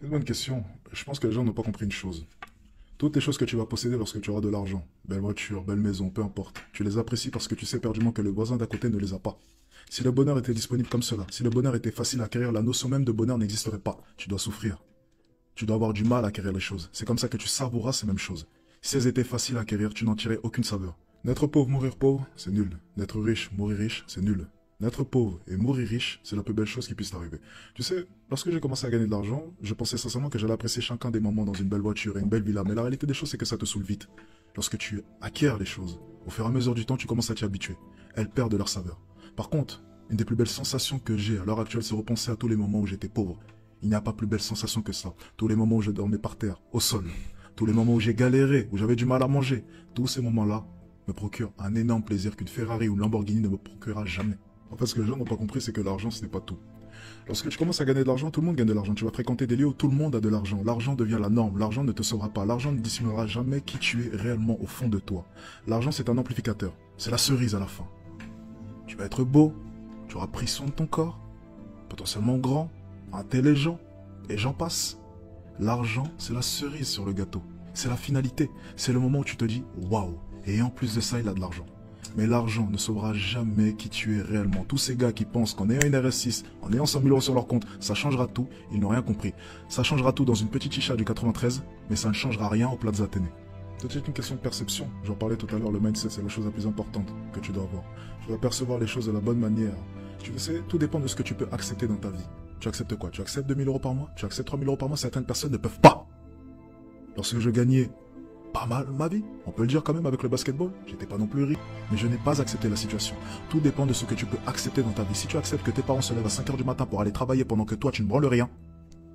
C'est une bonne question. Je pense que les gens n'ont pas compris une chose. Toutes les choses que tu vas posséder lorsque tu auras de l'argent, belle voiture, belle maison, peu importe, tu les apprécies parce que tu sais perdument que le voisin d'à côté ne les a pas. Si le bonheur était disponible comme cela, si le bonheur était facile à acquérir, la notion même de bonheur n'existerait pas. Tu dois souffrir. Tu dois avoir du mal à acquérir les choses. C'est comme ça que tu savouras ces mêmes choses. Si elles étaient faciles à acquérir, tu n'en tirais aucune saveur. Naître pauvre, mourir pauvre, c'est nul. Naître riche, mourir riche, c'est nul. Naître pauvre et mourir riche, c'est la plus belle chose qui puisse t'arriver. Tu sais, lorsque j'ai commencé à gagner de l'argent, je pensais sincèrement que j'allais apprécier chacun des moments dans une belle voiture et une belle villa. Mais la réalité des choses, c'est que ça te saoule vite. Lorsque tu acquiers les choses, au fur et à mesure du temps, tu commences à t'y habituer. Elles perdent de leur saveur. Par contre, une des plus belles sensations que j'ai à l'heure actuelle, c'est repenser à tous les moments où j'étais pauvre. Il n'y a pas plus belle sensation que ça. Tous les moments où je dormais par terre, au sol. Tous les moments où j'ai galéré, où j'avais du mal à manger. Tous ces moments-là me procurent un énorme plaisir qu'une Ferrari ou une Lamborghini ne me procurera jamais. En fait, ce que les gens n'ont pas compris, c'est que l'argent, ce n'est pas tout. Lorsque tu commences à gagner de l'argent, tout le monde gagne de l'argent. Tu vas fréquenter des lieux où tout le monde a de l'argent. L'argent devient la norme. L'argent ne te sauvera pas. L'argent ne dissimulera jamais qui tu es réellement au fond de toi. L'argent, c'est un amplificateur. C'est la cerise à la fin. Tu vas être beau. Tu auras pris soin de ton corps. Potentiellement grand. Intelligent. Et j'en passe. L'argent, c'est la cerise sur le gâteau. C'est la finalité. C'est le moment où tu te dis « Waouh !» Et en plus de ça, il a de l'argent. Mais l'argent ne sauvera jamais qui tu es réellement. Tous ces gars qui pensent qu'en ayant une RS6, en ayant 100 000 € sur leur compte, ça changera tout, ils n'ont rien compris. Ça changera tout dans une petite chicha du 93, mais ça ne changera rien au Plaza Athénée. C'est une question de perception. J'en parlais tout à l'heure, le mindset, c'est la chose la plus importante que tu dois avoir. Tu dois percevoir les choses de la bonne manière. Tu sais, tout dépend de ce que tu peux accepter dans ta vie. Tu acceptes quoi? Tu acceptes 2 000 € par mois? Tu acceptes 3 000 € par mois? Certaines personnes ne peuvent pas. Lorsque je gagnais pas mal ma vie, on peut le dire quand même avec le basketball, j'étais pas non plus riche, mais je n'ai pas accepté la situation. Tout dépend de ce que tu peux accepter dans ta vie. Si tu acceptes que tes parents se lèvent à 5 h du matin pour aller travailler pendant que toi tu ne branles rien,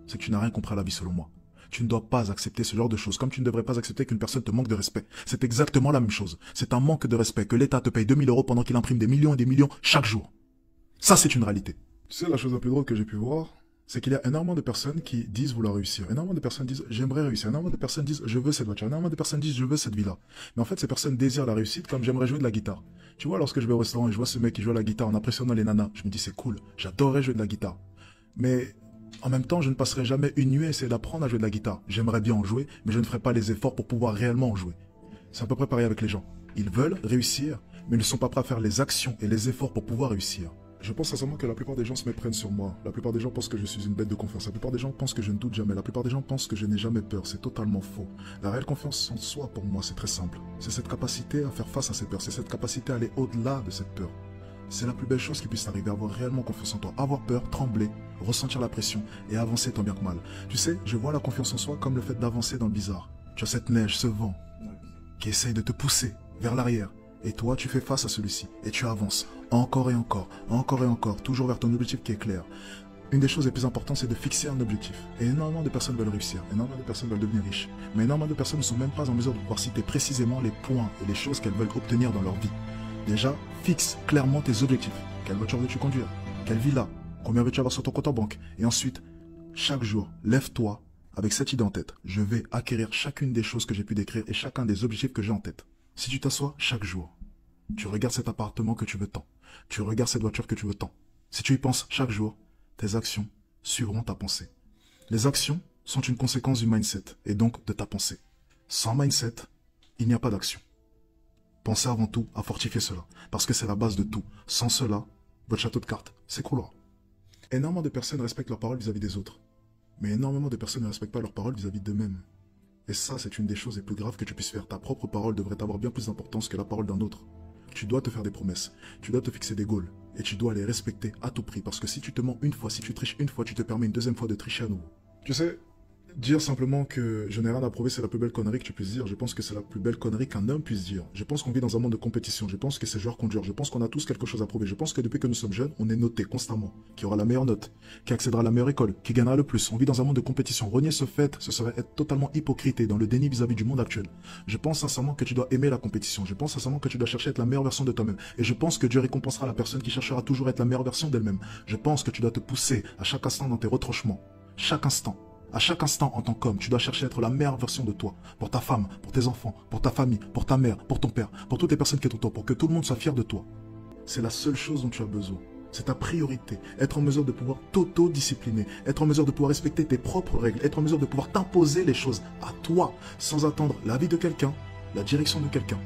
c'est que tu n'as rien compris à la vie selon moi. Tu ne dois pas accepter ce genre de choses, comme tu ne devrais pas accepter qu'une personne te manque de respect. C'est exactement la même chose. C'est un manque de respect que l'État te paye 2 000 € pendant qu'il imprime des millions et des millions chaque jour. Ça, c'est une réalité. Tu sais, la chose la plus drôle que j'ai pu voir, c'est qu'il y a énormément de personnes qui disent vouloir réussir. Énormément de personnes disent j'aimerais réussir. Énormément de personnes disent je veux cette voiture. Énormément de personnes disent je veux cette villa. Mais en fait, ces personnes désirent la réussite comme j'aimerais jouer de la guitare. Tu vois, lorsque je vais au restaurant et je vois ce mec qui joue à la guitare en impressionnant les nanas, je me dis c'est cool, j'adorerais jouer de la guitare. Mais en même temps, je ne passerai jamais une nuit à essayer d'apprendre à jouer de la guitare. J'aimerais bien en jouer, mais je ne ferai pas les efforts pour pouvoir réellement en jouer. C'est à peu près pareil avec les gens. Ils veulent réussir, mais ils ne sont pas prêts à faire les actions et les efforts pour pouvoir réussir. Je pense sincèrement que la plupart des gens se méprennent sur moi. La plupart des gens pensent que je suis une bête de confiance. La plupart des gens pensent que je ne doute jamais. La plupart des gens pensent que je n'ai jamais peur. C'est totalement faux. La réelle confiance en soi, pour moi, c'est très simple. C'est cette capacité à faire face à ces peurs. C'est cette capacité à aller au-delà de cette peur. C'est la plus belle chose qui puisse t'arriver, avoir réellement confiance en toi. Avoir peur, trembler, ressentir la pression et avancer tant bien que mal. Tu sais, je vois la confiance en soi comme le fait d'avancer dans le bizarre. Tu as cette neige, ce vent, qui essaye de te pousser vers l'arrière. Et toi, tu fais face à celui-ci. Et tu avances. Encore et encore. Encore et encore. Toujours vers ton objectif qui est clair. Une des choses les plus importantes, c'est de fixer un objectif. Et énormément de personnes veulent réussir. Énormément de personnes veulent devenir riches. Mais énormément de personnes ne sont même pas en mesure de pouvoir citer précisément les points et les choses qu'elles veulent obtenir dans leur vie. Déjà, fixe clairement tes objectifs. Quelle voiture veux-tu conduire? Quelle villa? Combien veux-tu avoir sur ton compte en banque? Et ensuite, chaque jour, lève-toi avec cette idée en tête. Je vais acquérir chacune des choses que j'ai pu décrire et chacun des objectifs que j'ai en tête. Si tu t'assois chaque jour, tu regardes cet appartement que tu veux tant. Tu regardes cette voiture que tu veux tant. Si tu y penses chaque jour, tes actions suivront ta pensée. Les actions sont une conséquence du mindset et donc de ta pensée. Sans mindset, il n'y a pas d'action. Pensez avant tout à fortifier cela, parce que c'est la base de tout. Sans cela, votre château de cartes s'écroulera. Énormément de personnes respectent leurs paroles vis-à-vis des autres, mais énormément de personnes ne respectent pas leurs paroles vis-à-vis d'eux-mêmes. Et ça, c'est une des choses les plus graves que tu puisses faire. Ta propre parole devrait avoir bien plus d'importance que la parole d'un autre. Tu dois te faire des promesses, tu dois te fixer des goals, et tu dois les respecter à tout prix, parce que si tu te mens une fois, si tu triches une fois, tu te permets une deuxième fois de tricher à nouveau. Tu sais, dire simplement que je n'ai rien à prouver, c'est la plus belle connerie que tu puisses dire. Je pense que c'est la plus belle connerie qu'un homme puisse dire. Je pense qu'on vit dans un monde de compétition. Je pense que c'est genre conduire. Je pense qu'on a tous quelque chose à prouver. Je pense que depuis que nous sommes jeunes, on est noté constamment. Qui aura la meilleure note, qui accédera à la meilleure école, qui gagnera le plus. On vit dans un monde de compétition. Renier ce fait, ce serait être totalement hypocrite et dans le déni vis-à-vis du monde actuel. Je pense sincèrement que tu dois aimer la compétition. Je pense sincèrement que tu dois chercher à être la meilleure version de toi-même. Et je pense que Dieu récompensera la personne qui cherchera toujours à être la meilleure version d'elle-même. Je pense que tu dois te pousser à chaque instant dans tes retranchements. Chaque instant. À chaque instant, en tant qu'homme, tu dois chercher à être la meilleure version de toi. Pour ta femme, pour tes enfants, pour ta famille, pour ta mère, pour ton père, pour toutes les personnes qui sont autour, pour que tout le monde soit fier de toi. C'est la seule chose dont tu as besoin. C'est ta priorité. Être en mesure de pouvoir t'auto-discipliner. Être en mesure de pouvoir respecter tes propres règles. Être en mesure de pouvoir t'imposer les choses à toi, sans attendre l'avis de quelqu'un, la direction de quelqu'un.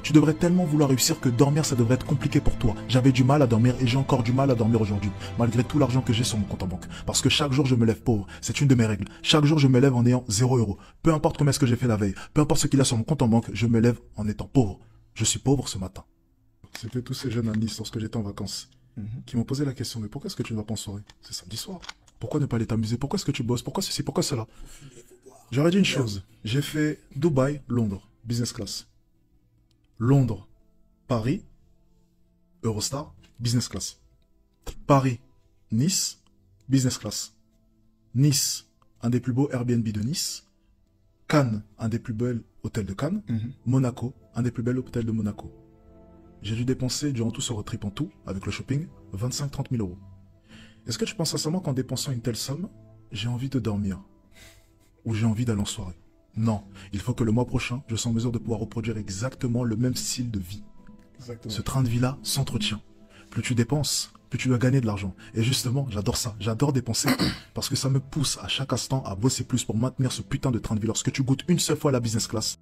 Tu devrais tellement vouloir réussir que dormir, ça devrait être compliqué pour toi. J'avais du mal à dormir et j'ai encore du mal à dormir aujourd'hui, malgré tout l'argent que j'ai sur mon compte en banque. Parce que chaque jour, je me lève pauvre. C'est une de mes règles. Chaque jour, je me lève en ayant 0 €. Peu importe combien est-ce que j'ai fait la veille, peu importe ce qu'il y a sur mon compte en banque, je me lève en étant pauvre. Je suis pauvre ce matin. C'était tous ces jeunes à Nice lorsque j'étais en vacances qui m'ont posé la question, mais pourquoi est-ce que tu ne vas pas en soirée? C'est samedi soir. Pourquoi ne pas aller t'amuser? Pourquoi est-ce que tu bosses? Pourquoi ceci? Pourquoi cela? J'aurais dit une chose. J'ai fait Dubaï, Londres, business class. Londres, Paris, Eurostar, business class. Paris, Nice, business class. Nice, un des plus beaux Airbnb de Nice. Cannes, un des plus beaux hôtels de Cannes. Monaco, un des plus bels hôtels de Monaco. J'ai dû dépenser durant tout ce road trip en tout, avec le shopping, 25-30 000 €. Est-ce que tu penses sincèrement qu'en dépensant une telle somme, j'ai envie de dormir? Ou j'ai envie d'aller en soirée? Non, il faut que le mois prochain, je sois en mesure de pouvoir reproduire exactement le même style de vie. Exactement. Ce train de vie-là s'entretient. Plus tu dépenses, plus tu dois gagner de l'argent. Et justement, j'adore ça. J'adore dépenser parce que ça me pousse à chaque instant à bosser plus pour maintenir ce putain de train de vie. Lorsque tu goûtes une seule fois la business class,